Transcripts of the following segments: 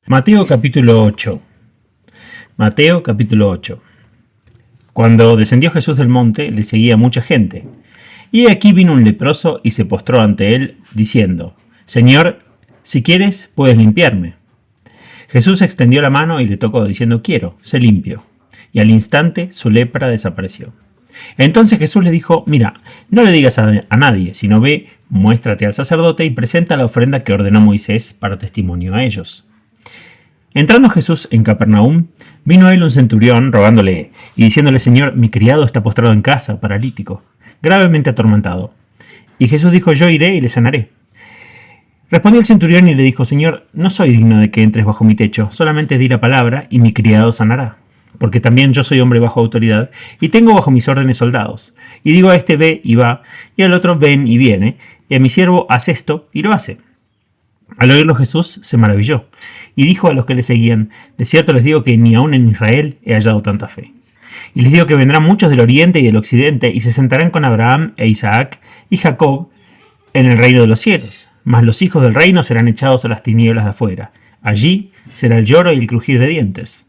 Mateo capítulo 8. Mateo capítulo 8. Cuando descendió Jesús del monte, le seguía mucha gente. Y aquí vino un leproso y se postró ante él, diciendo: Señor, si quieres, puedes limpiarme. Jesús extendió la mano y le tocó, diciendo: Quiero, sé limpio. Y al instante su lepra desapareció. Entonces Jesús le dijo: Mira, no le digas a nadie, sino ve, muéstrate al sacerdote y presenta la ofrenda que ordenó Moisés para testimonio a ellos. Entrando Jesús en Capernaum, vino a él un centurión rogándole y diciéndole: Señor, mi criado está postrado en casa, paralítico, gravemente atormentado. Y Jesús dijo: Yo iré y le sanaré. Respondió el centurión y le dijo: Señor, no soy digno de que entres bajo mi techo, solamente di la palabra y mi criado sanará. Porque también yo soy hombre bajo autoridad y tengo bajo mis órdenes soldados. Y digo a este: ve y va, y al otro: ven y viene, y a mi siervo: haz esto, y lo hace. Al oírlo Jesús se maravilló y dijo a los que le seguían: de cierto les digo que ni aun en Israel he hallado tanta fe. Y les digo que vendrán muchos del oriente y del occidente y se sentarán con Abraham e Isaac y Jacob en el reino de los cielos. Mas los hijos del reino serán echados a las tinieblas de afuera. Allí será el lloro y el crujir de dientes.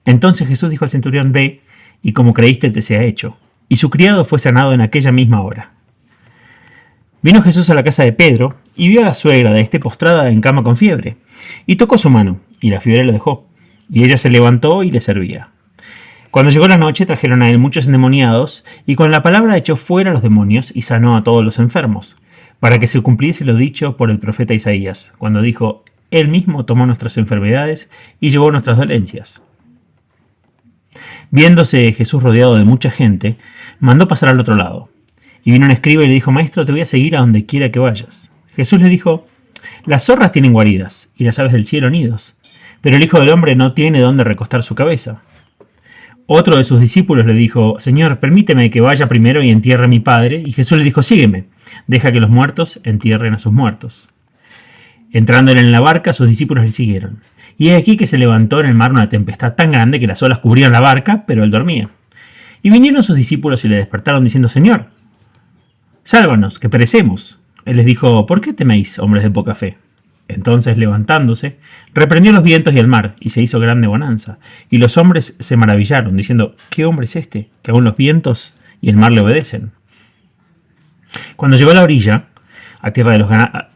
Entonces Jesús dijo al centurión: ve, y como creíste te sea hecho. Y su criado fue sanado en aquella misma hora. Vino Jesús a la casa de Pedro y vio a la suegra de éste postrada en cama con fiebre, y tocó su mano, y la fiebre lo dejó, y ella se levantó y le servía. Cuando llegó la noche trajeron a él muchos endemoniados, y con la palabra echó fuera los demonios y sanó a todos los enfermos, para que se cumpliese lo dicho por el profeta Isaías, cuando dijo: Él mismo tomó nuestras enfermedades y llevó nuestras dolencias. Viéndose Jesús rodeado de mucha gente, mandó pasar al otro lado. Y vino un escriba y le dijo: Maestro, te voy a seguir a donde quiera que vayas. Jesús le dijo: Las zorras tienen guaridas y las aves del cielo nidos, pero el Hijo del Hombre no tiene dónde recostar su cabeza. Otro de sus discípulos le dijo: Señor, permíteme que vaya primero y entierre a mi padre. Y Jesús le dijo: Sígueme, deja que los muertos entierren a sus muertos. Entrando él en la barca, sus discípulos le siguieron. Y he aquí que se levantó en el mar una tempestad tan grande que las olas cubrían la barca, pero él dormía. Y vinieron sus discípulos y le despertaron diciendo: Señor, sálvanos, que perecemos. Él les dijo: ¿por qué teméis, hombres de poca fe? Entonces, levantándose, reprendió los vientos y el mar, y se hizo grande bonanza. Y los hombres se maravillaron, diciendo: ¿qué hombre es este, que aun los vientos y el mar le obedecen? Cuando llegó a la orilla, a tierra de los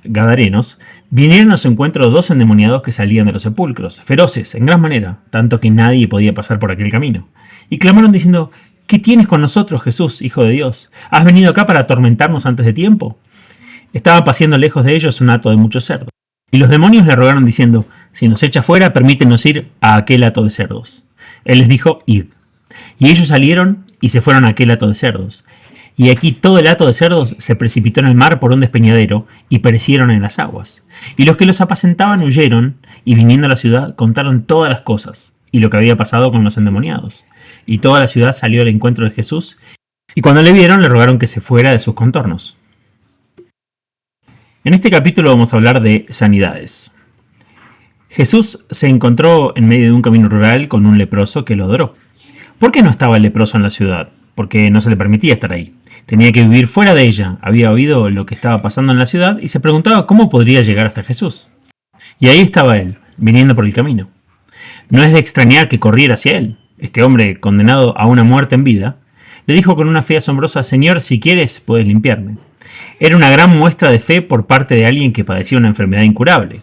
Gadarenos, vinieron a su encuentro 2 endemoniados que salían de los sepulcros, feroces, en gran manera, tanto que nadie podía pasar por aquel camino. Y clamaron diciendo: ¿qué tienes con nosotros, Jesús, Hijo de Dios? ¿Has venido acá para atormentarnos antes de tiempo? Estaba paciendo lejos de ellos un hato de muchos cerdos. Y los demonios le rogaron diciendo: si nos echa fuera, permítenos ir a aquel hato de cerdos. Él les dijo: id. Y ellos salieron y se fueron a aquel hato de cerdos. Y aquí todo el hato de cerdos se precipitó en el mar por un despeñadero y perecieron en las aguas. Y los que los apacentaban huyeron y viniendo a la ciudad contaron todas las cosas y lo que había pasado con los endemoniados. Y toda la ciudad salió al encuentro de Jesús, y cuando le vieron le rogaron que se fuera de sus contornos. En este capítulo vamos a hablar de sanidades. Jesús se encontró en medio de un camino rural con un leproso que lo adoró. ¿Por qué no estaba el leproso en la ciudad? Porque no se le permitía estar ahí. Tenía que vivir fuera de ella. Había oído lo que estaba pasando en la ciudad y se preguntaba cómo podría llegar hasta Jesús. Y ahí estaba él, viniendo por el camino. No es de extrañar que corriera hacia él. Este hombre, condenado a una muerte en vida, le dijo con una fe asombrosa: Señor, si quieres, puedes limpiarme. Era una gran muestra de fe por parte de alguien que padecía una enfermedad incurable.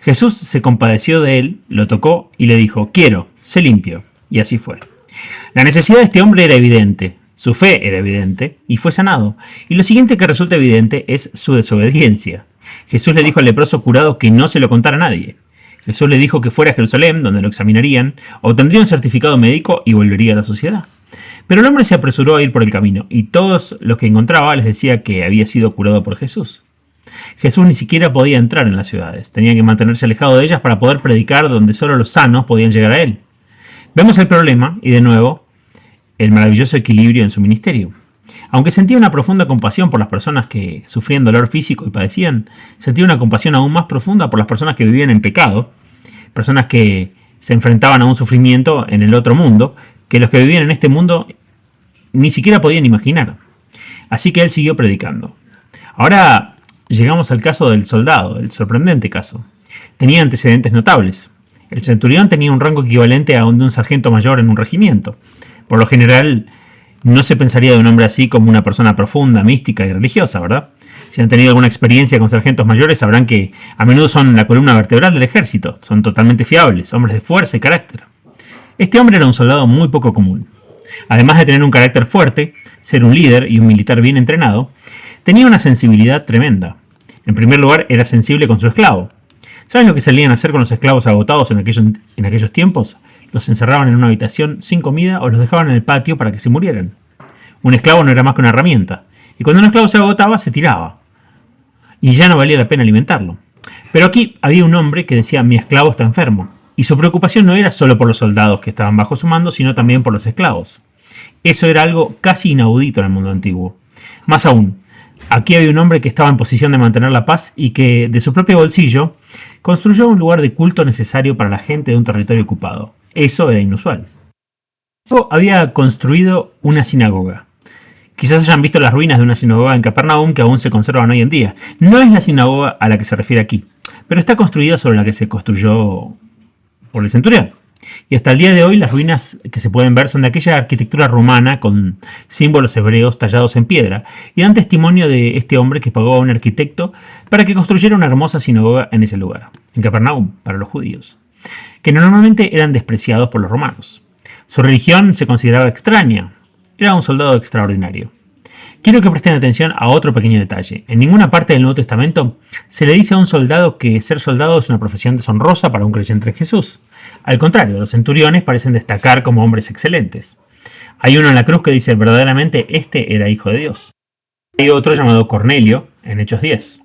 Jesús se compadeció de él, lo tocó y le dijo: quiero, sé limpio. Y así fue. La necesidad de este hombre era evidente, su fe era evidente y fue sanado. Y lo siguiente que resulta evidente es su desobediencia. Jesús le dijo al leproso curado que no se lo contara a nadie. Jesús le dijo que fuera a Jerusalén, donde lo examinarían, obtendría un certificado médico y volvería a la sociedad. Pero el hombre se apresuró a ir por el camino, y todos los que encontraba les decía que había sido curado por Jesús. Jesús ni siquiera podía entrar en las ciudades, tenía que mantenerse alejado de ellas para poder predicar donde solo los sanos podían llegar a él. Vemos el problema, y de nuevo, el maravilloso equilibrio en su ministerio. Aunque sentía una profunda compasión por las personas que sufrían dolor físico y padecían, sentía una compasión aún más profunda por las personas que vivían en pecado, personas que se enfrentaban a un sufrimiento en el otro mundo, que los que vivían en este mundo ni siquiera podían imaginar. Así que él siguió predicando. Ahora llegamos al caso del soldado, el sorprendente caso. tenía antecedentes notables. El centurión tenía un rango equivalente a un de un sargento mayor en un regimiento. Por lo general, no se pensaría de un hombre así como una persona profunda, mística y religiosa, ¿verdad? Si han tenido alguna experiencia con sargentos mayores, sabrán que a menudo son la columna vertebral del ejército. Son totalmente fiables, hombres de fuerza y carácter. Este hombre era un soldado muy poco común. Además de tener un carácter fuerte, ser un líder y un militar bien entrenado, tenía una sensibilidad tremenda. En primer lugar, era sensible con su esclavo. ¿Saben lo que solían hacer con los esclavos agotados en aquellos tiempos? Los encerraban en una habitación sin comida o los dejaban en el patio para que se murieran. Un esclavo no era más que una herramienta. Y cuando un esclavo se agotaba, se tiraba. Y ya no valía la pena alimentarlo. Pero aquí había un hombre que decía: mi esclavo está enfermo. Y su preocupación no era solo por los soldados que estaban bajo su mando, sino también por los esclavos. Eso era algo casi inaudito en el mundo antiguo. Más aún, aquí había un hombre que estaba en posición de mantener la paz y que, de su propio bolsillo, construyó un lugar de culto necesario para la gente de un territorio ocupado. Eso era inusual. Había construido una sinagoga. Quizás hayan visto las ruinas de una sinagoga en Capernaum que aún se conservan hoy en día. No es la sinagoga a la que se refiere aquí, pero está construida sobre la que se construyó por el centurión. Y hasta el día de hoy las ruinas que se pueden ver son de aquella arquitectura romana con símbolos hebreos tallados en piedra y dan testimonio de este hombre que pagó a un arquitecto para que construyera una hermosa sinagoga en ese lugar, en Capernaum, para los judíos, que normalmente eran despreciados por los romanos. Su religión se consideraba extraña. Era un soldado extraordinario. Quiero que presten atención a otro pequeño detalle. En ninguna parte del Nuevo Testamento se le dice a un soldado que ser soldado es una profesión deshonrosa para un creyente en Jesús. Al contrario, los centuriones parecen destacar como hombres excelentes. Hay uno en la cruz que dice verdaderamente este era hijo de Dios. Hay otro llamado Cornelio en Hechos 10.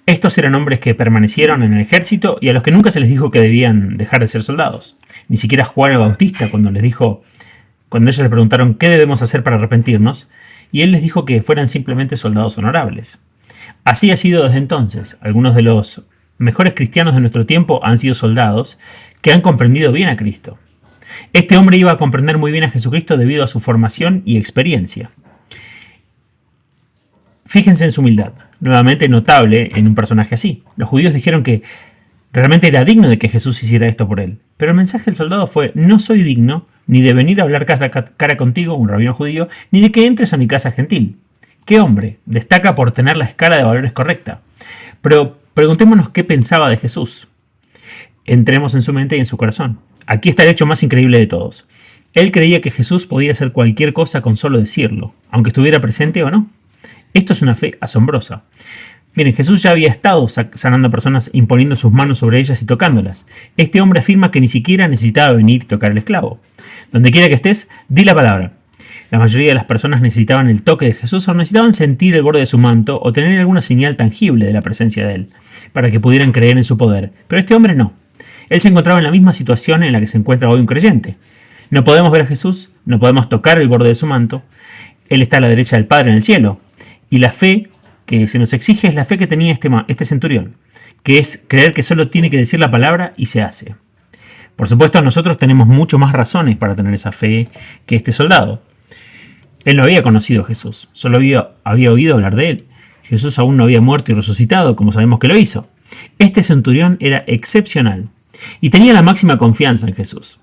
Estos eran hombres que permanecieron en el ejército y a los que nunca se les dijo que debían dejar de ser soldados. Ni siquiera Juan el Bautista cuando ellos le preguntaron qué debemos hacer para arrepentirnos, y él les dijo que fueran simplemente soldados honorables. Así ha sido desde entonces. Algunos de los mejores cristianos de nuestro tiempo han sido soldados que han comprendido bien a Cristo. Este hombre iba a comprender muy bien a Jesucristo debido a su formación y experiencia. Fíjense en su humildad, nuevamente notable en un personaje así. Los judíos dijeron que realmente era digno de que Jesús hiciera esto por él. Pero el mensaje del soldado fue: no soy digno ni de venir a hablar cara a cara contigo, un rabino judío, ni de que entres a mi casa gentil. ¿Qué hombre? Destaca por tener la escala de valores correcta. Pero preguntémonos qué pensaba de Jesús. Entremos en su mente y en su corazón. Aquí está el hecho más increíble de todos. Él creía que Jesús podía hacer cualquier cosa con solo decirlo, aunque estuviera presente o no. Esto es una fe asombrosa. Miren, Jesús ya había estado sanando a personas imponiendo sus manos sobre ellas y tocándolas. Este hombre afirma que ni siquiera necesitaba venir y tocar al esclavo. Donde quiera que estés, di la palabra. La mayoría de las personas necesitaban el toque de Jesús o necesitaban sentir el borde de su manto o tener alguna señal tangible de la presencia de él, para que pudieran creer en su poder. Pero este hombre no. Él se encontraba en la misma situación en la que se encuentra hoy un creyente. No podemos ver a Jesús, no podemos tocar el borde de su manto. Él está a la derecha del Padre en el cielo. Y la fe que se nos exige es la fe que tenía este centurión, que es creer que solo tiene que decir la palabra y se hace. Por supuesto, nosotros tenemos mucho más razones para tener esa fe que este soldado. Él no había conocido a Jesús, solo había oído hablar de él. Jesús aún no había muerto y resucitado, como sabemos que lo hizo. Este centurión era excepcional y tenía la máxima confianza en Jesús.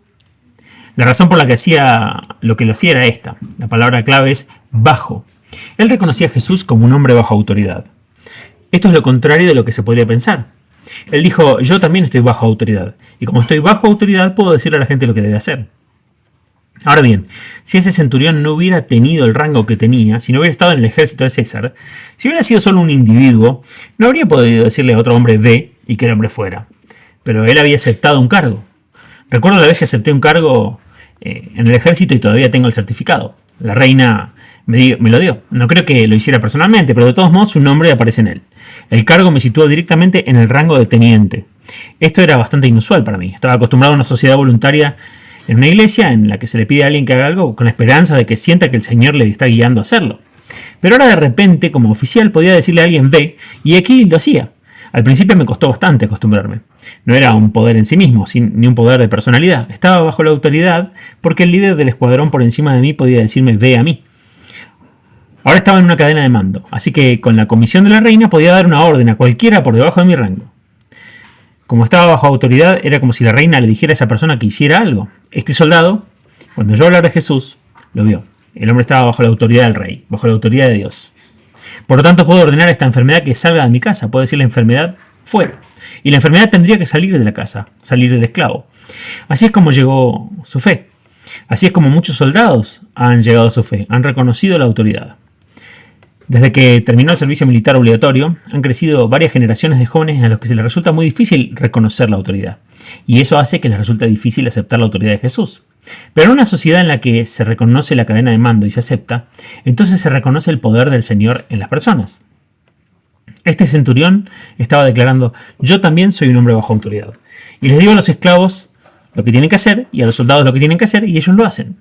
La razón por la que hacía lo que lo hacía era esta. La palabra clave es bajo. Él reconocía a Jesús como un hombre bajo autoridad. Esto es lo contrario de lo que se podría pensar. Él dijo: yo también estoy bajo autoridad, y como estoy bajo autoridad puedo decirle a la gente lo que debe hacer. Ahora bien, si ese centurión no hubiera tenido el rango que tenía, si no hubiera estado en el ejército de César, si hubiera sido solo un individuo, no habría podido decirle a otro hombre ve y que el hombre fuera. Pero él había aceptado un cargo. Recuerdo la vez que acepté un cargo en el ejército y todavía tengo el certificado. La reina me lo dio. No creo que lo hiciera personalmente, pero de todos modos su nombre aparece en él. El cargo me situó directamente en el rango de teniente. Esto era bastante inusual para mí. Estaba acostumbrado a una sociedad voluntaria en una iglesia en la que se le pide a alguien que haga algo con la esperanza de que sienta que el Señor le está guiando a hacerlo. Pero ahora de repente, como oficial, podía decirle a alguien ve, y aquí lo hacía. Al principio me costó bastante acostumbrarme. No era un poder en sí mismo, ni un poder de personalidad. Estaba bajo la autoridad porque el líder del escuadrón por encima de mí podía decirme ve a mí. Ahora estaba en una cadena de mando, así que con la comisión de la reina podía dar una orden a cualquiera por debajo de mi rango. Como estaba bajo autoridad, era como si la reina le dijera a esa persona que hiciera algo. Este soldado, cuando oyó hablar de Jesús, lo vio. El hombre estaba bajo la autoridad del rey, bajo la autoridad de Dios. Por lo tanto, puedo ordenar a esta enfermedad que salga de mi casa. Puedo decir la enfermedad fuera. Y la enfermedad tendría que salir de la casa, salir del esclavo. Así es como llegó su fe. Así es como muchos soldados han llegado a su fe, han reconocido la autoridad. Desde que terminó el servicio militar obligatorio, han crecido varias generaciones de jóvenes a los que se les resulta muy difícil reconocer la autoridad. Y eso hace que les resulte difícil aceptar la autoridad de Jesús. Pero en una sociedad en la que se reconoce la cadena de mando y se acepta, entonces se reconoce el poder del Señor en las personas. Este centurión estaba declarando: yo también soy un hombre bajo autoridad. Y les digo a los esclavos lo que tienen que hacer y a los soldados lo que tienen que hacer, y ellos lo hacen.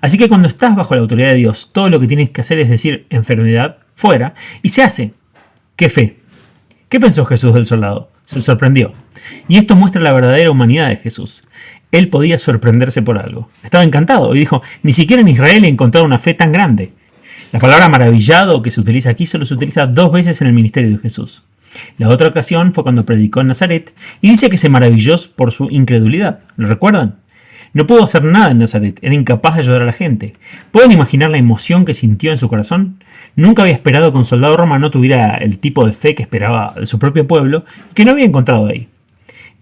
Así que cuando estás bajo la autoridad de Dios, todo lo que tienes que hacer es decir enfermedad fuera, y se hace. ¡Qué fe! ¿Qué pensó Jesús del soldado? Se sorprendió. Y esto muestra la verdadera humanidad de Jesús. Él podía sorprenderse por algo. Estaba encantado y dijo: ni siquiera en Israel he encontrado una fe tan grande. La palabra maravillado que se utiliza aquí solo se utiliza 2 veces en el ministerio de Jesús. La otra ocasión fue cuando predicó en Nazaret y dice que se maravilló por su incredulidad. ¿Lo recuerdan? No pudo hacer nada en Nazaret, era incapaz de ayudar a la gente. ¿Pueden imaginar la emoción que sintió en su corazón? Nunca había esperado que un soldado romano tuviera el tipo de fe que esperaba de su propio pueblo y que no había encontrado ahí.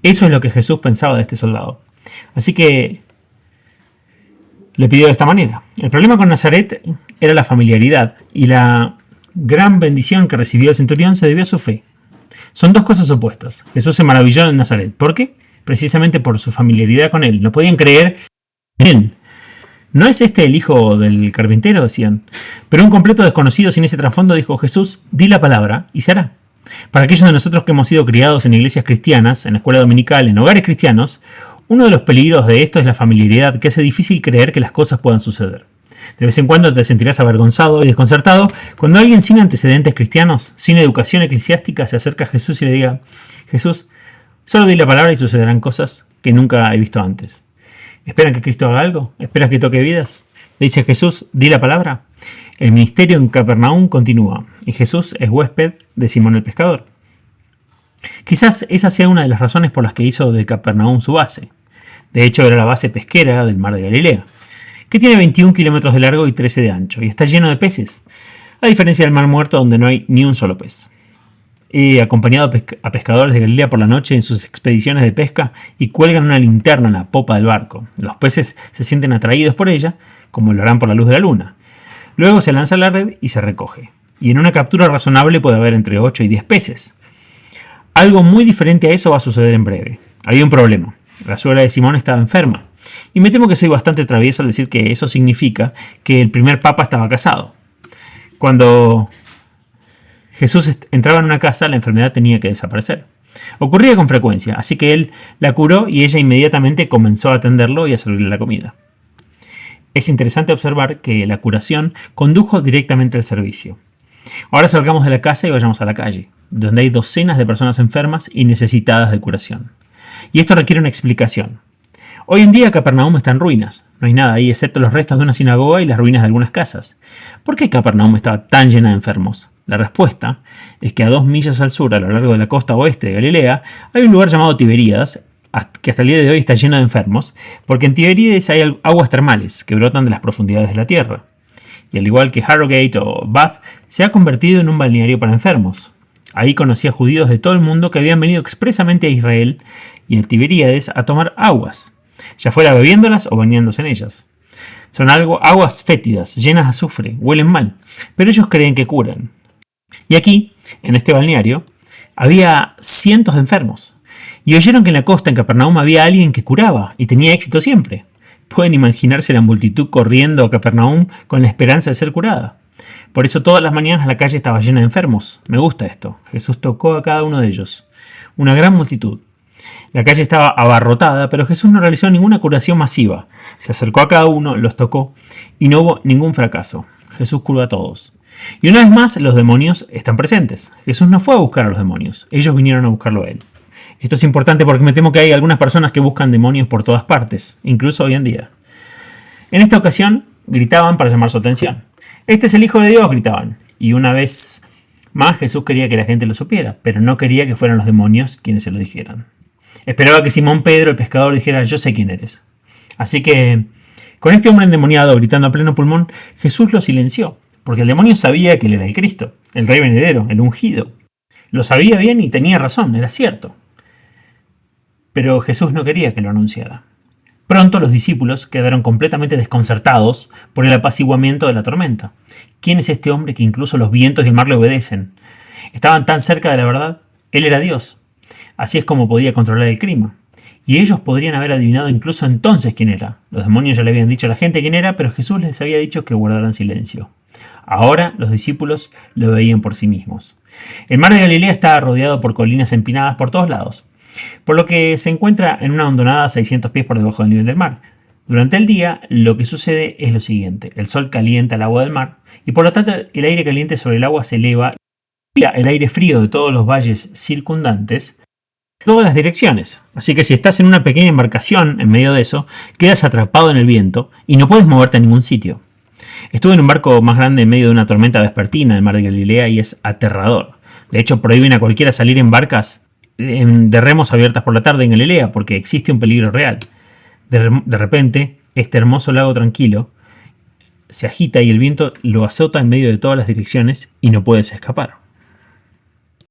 Eso es lo que Jesús pensaba de este soldado. Así que le pidió de esta manera. El problema con Nazaret era la familiaridad, y la gran bendición que recibió el centurión se debió a su fe. Son 2 cosas opuestas. Jesús se maravilló en Nazaret. ¿Por qué? Precisamente por su familiaridad con él. No podían creer en él. ¿No es este el hijo del carpintero?, decían. Pero un completo desconocido sin ese trasfondo dijo: Jesús, di la palabra y se hará. Para aquellos de nosotros que hemos sido criados en iglesias cristianas, en la escuela dominical, en hogares cristianos, uno de los peligros de esto es la familiaridad, que hace difícil creer que las cosas puedan suceder. De vez en cuando te sentirás avergonzado y desconcertado cuando alguien sin antecedentes cristianos, sin educación eclesiástica, se acerca a Jesús y le diga: Jesús, solo di la palabra y sucederán cosas que nunca he visto antes. ¿Esperan que Cristo haga algo? ¿Esperan que toque vidas? Le dice Jesús: di la palabra. El ministerio en Capernaum continúa y Jesús es huésped de Simón el pescador. Quizás esa sea una de las razones por las que hizo de Capernaum su base. De hecho, era la base pesquera del mar de Galilea, que tiene 21 kilómetros de largo y 13 de ancho, y está lleno de peces, a diferencia del Mar Muerto, donde no hay ni un solo pez. He acompañado a pescadores de Galilea por la noche en sus expediciones de pesca y cuelgan una linterna en la popa del barco. Los peces se sienten atraídos por ella, como lo harán por la luz de la luna. Luego se lanza la red y se recoge. Y en una captura razonable puede haber entre 8 y 10 peces. Algo muy diferente a eso va a suceder en breve. Había un problema. La suegra de Simón estaba enferma. Y me temo que soy bastante travieso al decir que eso significa que el primer papa estaba casado. Cuando Jesús entraba en una casa, la enfermedad tenía que desaparecer. Ocurría con frecuencia, así que él la curó y ella inmediatamente comenzó a atenderlo y a servirle la comida. Es interesante observar que la curación condujo directamente al servicio. Ahora salgamos de la casa y vayamos a la calle, donde hay docenas de personas enfermas y necesitadas de curación. Y esto requiere una explicación. Hoy en día Capernaum está en ruinas. No hay nada ahí excepto los restos de una sinagoga y las ruinas de algunas casas. ¿Por qué Capernaum estaba tan llena de enfermos? La respuesta es que a 2 millas al sur, a lo largo de la costa oeste de Galilea, hay un lugar llamado Tiberíades, que hasta el día de hoy está lleno de enfermos, porque en Tiberíades hay aguas termales que brotan de las profundidades de la tierra. Y al igual que Harrogate o Bath, se ha convertido en un balneario para enfermos. Ahí conocí a judíos de todo el mundo que habían venido expresamente a Israel y a Tiberíades a tomar aguas, ya fuera bebiéndolas o bañándose en ellas. Son aguas fétidas, llenas de azufre, huelen mal, pero ellos creen que curan. Y aquí, en este balneario, había cientos de enfermos. Y oyeron que en la costa, en Capernaum, había alguien que curaba y tenía éxito siempre. Pueden imaginarse la multitud corriendo a Capernaum con la esperanza de ser curada. Por eso todas las mañanas la calle estaba llena de enfermos. Me gusta esto. Jesús tocó a cada uno de ellos. Una gran multitud. La calle estaba abarrotada, pero Jesús no realizó ninguna curación masiva. Se acercó a cada uno, los tocó y no hubo ningún fracaso. Jesús curó a todos. Y una vez más, los demonios están presentes. Jesús no fue a buscar a los demonios. Ellos vinieron a buscarlo a él. Esto es importante porque me temo que hay algunas personas que buscan demonios por todas partes, incluso hoy en día. En esta ocasión, gritaban para llamar su atención. «Este es el Hijo de Dios», gritaban. Y una vez más Jesús quería que la gente lo supiera, pero no quería que fueran los demonios quienes se lo dijeran. Esperaba que Simón Pedro, el pescador, dijera: yo sé quién eres. Así que, con este hombre endemoniado gritando a pleno pulmón, Jesús lo silenció, porque el demonio sabía que él era el Cristo, el Rey venidero, el ungido. Lo sabía bien y tenía razón, era cierto. Pero Jesús no quería que lo anunciara. Pronto los discípulos quedaron completamente desconcertados por el apaciguamiento de la tormenta. ¿Quién es este hombre que incluso los vientos y el mar le obedecen? Estaban tan cerca de la verdad. Él era Dios. Así es como podía controlar el clima. Y ellos podrían haber adivinado incluso entonces quién era. Los demonios ya le habían dicho a la gente quién era, pero Jesús les había dicho que guardaran silencio. Ahora los discípulos lo veían por sí mismos. El mar de Galilea estaba rodeado por colinas empinadas por todos lados, por lo que se encuentra en una hondonada a 600 pies por debajo del nivel del mar. Durante el día, lo que sucede es lo siguiente: el sol calienta el agua del mar y por lo tanto el aire caliente sobre el agua se eleva y el aire frío de todos los valles circundantes en todas las direcciones. Así que si estás en una pequeña embarcación en medio de eso, quedas atrapado en el viento y no puedes moverte a ningún sitio. Estuve en un barco más grande en medio de una tormenta vespertina en el mar de Galilea y es aterrador. De hecho, prohíben a cualquiera salir en barcas de remos abiertas por la tarde en Galilea porque existe un peligro real. De repente, este hermoso lago tranquilo se agita y el viento lo azota en medio de todas las direcciones y no puedes escapar.